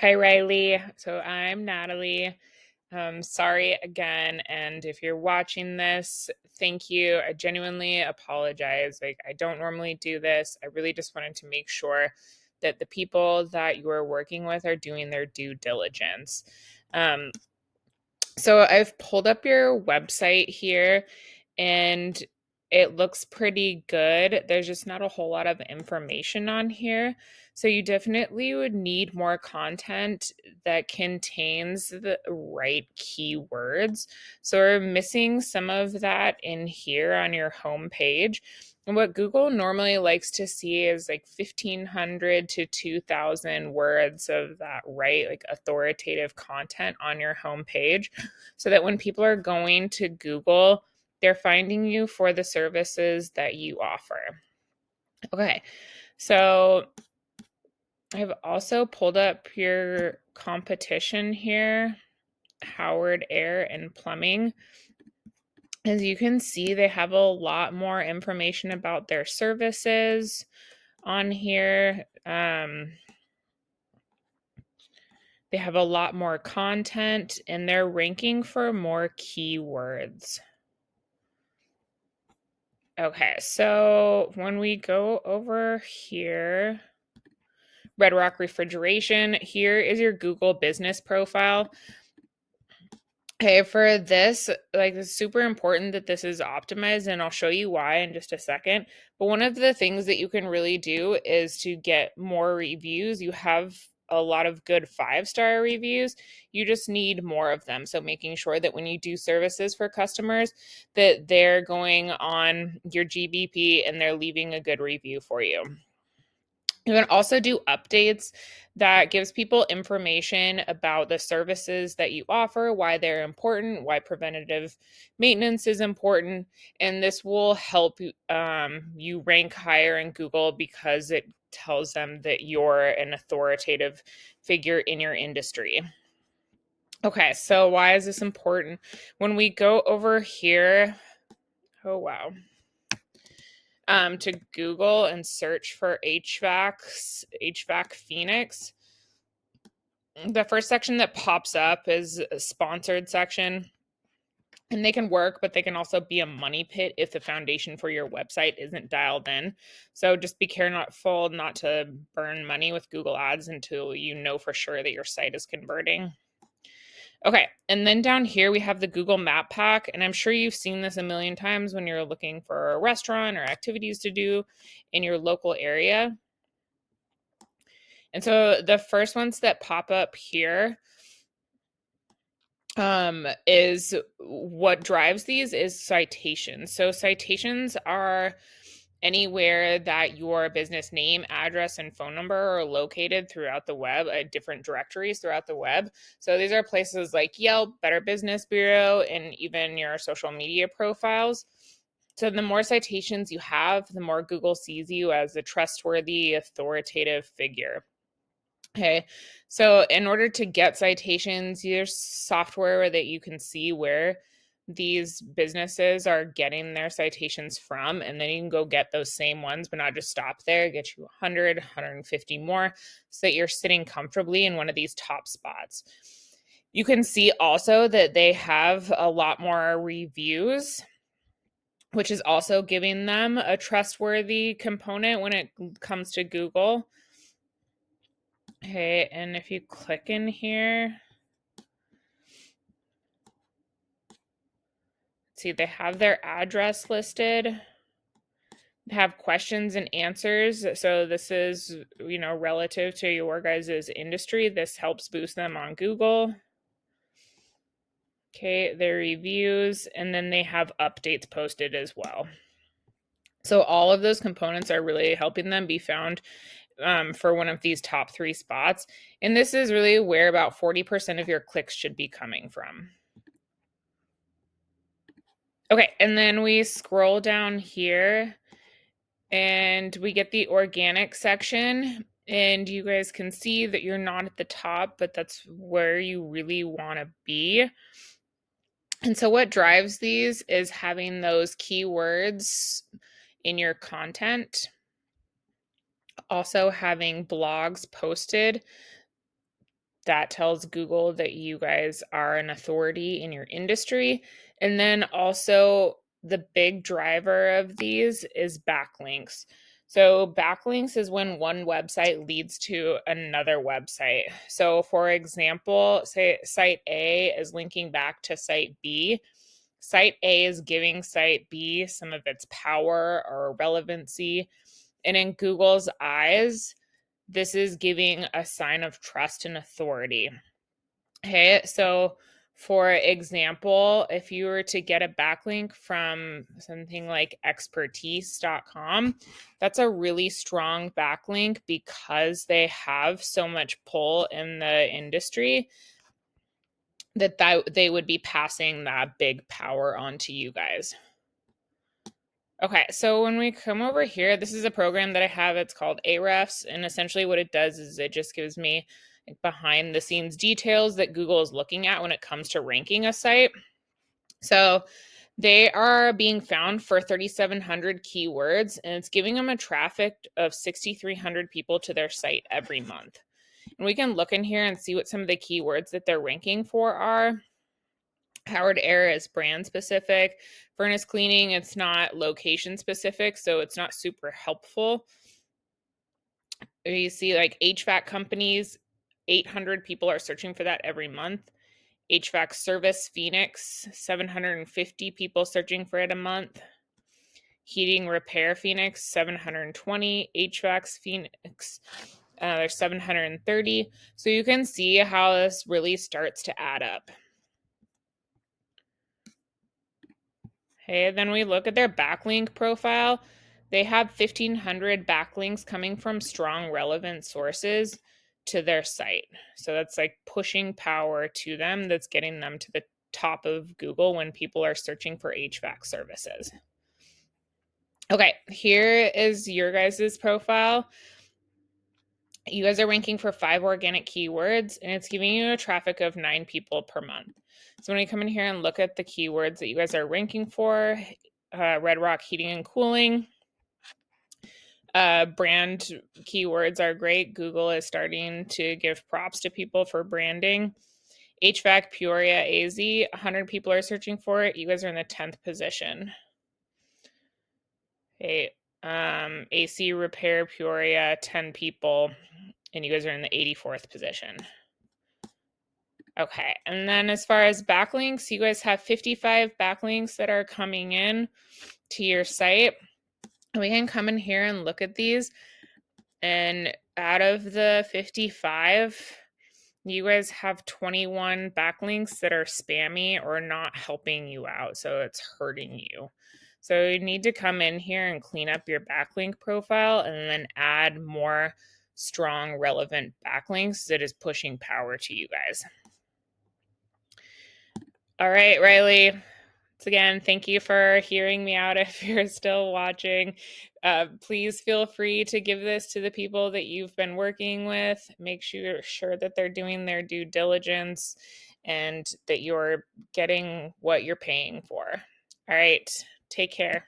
Hi, Riley. So I'm Natalie. Sorry again. And if you're watching this, thank you. I genuinely apologize. I don't normally do this. I really just wanted to make sure that the people that you are working with are doing their due diligence. Um, so I've pulled up your website here and it looks pretty good. There's just not a whole lot of information on here. So you definitely would need more content that contains the right keywords. So we're missing some of that in here on your home page. And what Google normally likes to see is like 1,500 to 2,000 words of that right, like authoritative content on your home page, so that when people are going to Google, they're finding you for the services that you offer. Okay, so I've also pulled up your competition here, Howard Air and Plumbing. As you can see, they have a lot more information about their services on here. They have a lot more content and they're ranking for more keywords. Okay, so when we go over here, Red Rock Refrigeration, here is your Google business profile. Okay, for this, like, it's super important that this is optimized, and I'll show you why in just a second. But one of the things that you can really do is to get more reviews. You have a lot of good 5-star reviews. You just need more of them. So making sure that when you do services for customers, that they're going on your GBP and they're leaving a good review for you. You can also do updates that gives people information about the services that you offer, why they're important, why preventative maintenance is important, and this will help you rank higher in Google because it tells them that you're an authoritative figure in your industry. Okay, so why is this important? When we go over here, oh wow, to Google and search for HVAC Phoenix, the first section that pops up is a sponsored section. And they can work, but they can also be a money pit if the foundation for your website isn't dialed in. So just be careful not to burn money with Google Ads until you know for sure that your site is converting. Okay, and then down here we have the Google Map Pack, and I'm sure you've seen this a million times when you're looking for a restaurant or activities to do in your local area. And so the first ones that pop up here is what drives these is citations. So citations are anywhere that your business name, address, and phone number are located throughout the web, different directories throughout the web. So these are places like Yelp, Better Business Bureau, and even your social media profiles. So the more citations you have, the more Google sees you as a trustworthy, authoritative figure. Okay, so in order to get citations, there's software that you can see where these businesses are getting their citations from, and then you can go get those same ones, but not just stop there, get you 100, 150 more so that you're sitting comfortably in one of these top spots. You can see also that they have a lot more reviews, which is also giving them a trustworthy component when it comes to Google. Okay, and if you click in here, see they have their address listed, they have questions and answers. So this is, relative to your guys' industry. This helps boost them on Google. Okay, their reviews, and then they have updates posted as well. So all of those components are really helping them be found for one of these top 3 spots. And this is really where about 40% of your clicks should be coming from. Okay, and then we scroll down here and we get the organic section, and you guys can see that you're not at the top, but that's where you really want to be. And so what drives these is having those keywords in your content, also having blogs posted that tells Google that you guys are an authority in your industry. And then also the big driver of these is backlinks. So backlinks is when one website leads to another website. So for example, say site A is linking back to site B. Site A is giving site B some of its power or relevancy. And in Google's eyes, this is giving a sign of trust and authority. Okay, so for example, if you were to get a backlink from something like expertise.com, that's a really strong backlink because they have so much pull in the industry that they would be passing that big power on to you guys. Okay, so when we come over here, this is a program that I have. It's called Ahrefs, and essentially what it does is it just gives me behind the scenes details that Google is looking at when it comes to ranking a site. So they are being found for 3,700 keywords, and it's giving them a traffic of 6,300 people to their site every month. And we can look in here and see what some of the keywords that they're ranking for are. Howard Air is brand specific. Furnace cleaning, it's not location specific, so it's not super helpful. You see like HVAC companies, 800 people are searching for that every month. HVAC service Phoenix, 750 people searching for it a month. Heating repair Phoenix, 720. HVAC Phoenix, there's 730. So you can see how this really starts to add up. Okay, then we look at their backlink profile. They have 1,500 backlinks coming from strong, relevant sources to their site. So that's like pushing power to them, that's getting them to the top of Google when people are searching for HVAC services. Okay, here is your guys' profile. You guys are ranking for 5 organic keywords, and it's giving you a traffic of 9 people per month. So when you come in here and look at the keywords that you guys are ranking for, Red Rock Heating and Cooling, brand keywords are great. Google is starting to give props to people for branding. HVAC Peoria AZ, 100 people are searching for it. You guys are in the 10th position. Okay, AC Repair Peoria, 10 people, and you guys are in the 84th position. Okay, and then as far as backlinks, you guys have 55 backlinks that are coming in to your site. We can come in here and look at these, and out of the 55, you guys have 21 backlinks that are spammy or not helping you out, so it's hurting you. So you need to come in here and clean up your backlink profile and then add more strong, relevant backlinks that is pushing power to you guys. All right, Riley. Once again, thank you for hearing me out. If you're still watching, please feel free to give this to the people that you've been working with. Make sure that they're doing their due diligence and that you're getting what you're paying for. All right, take care.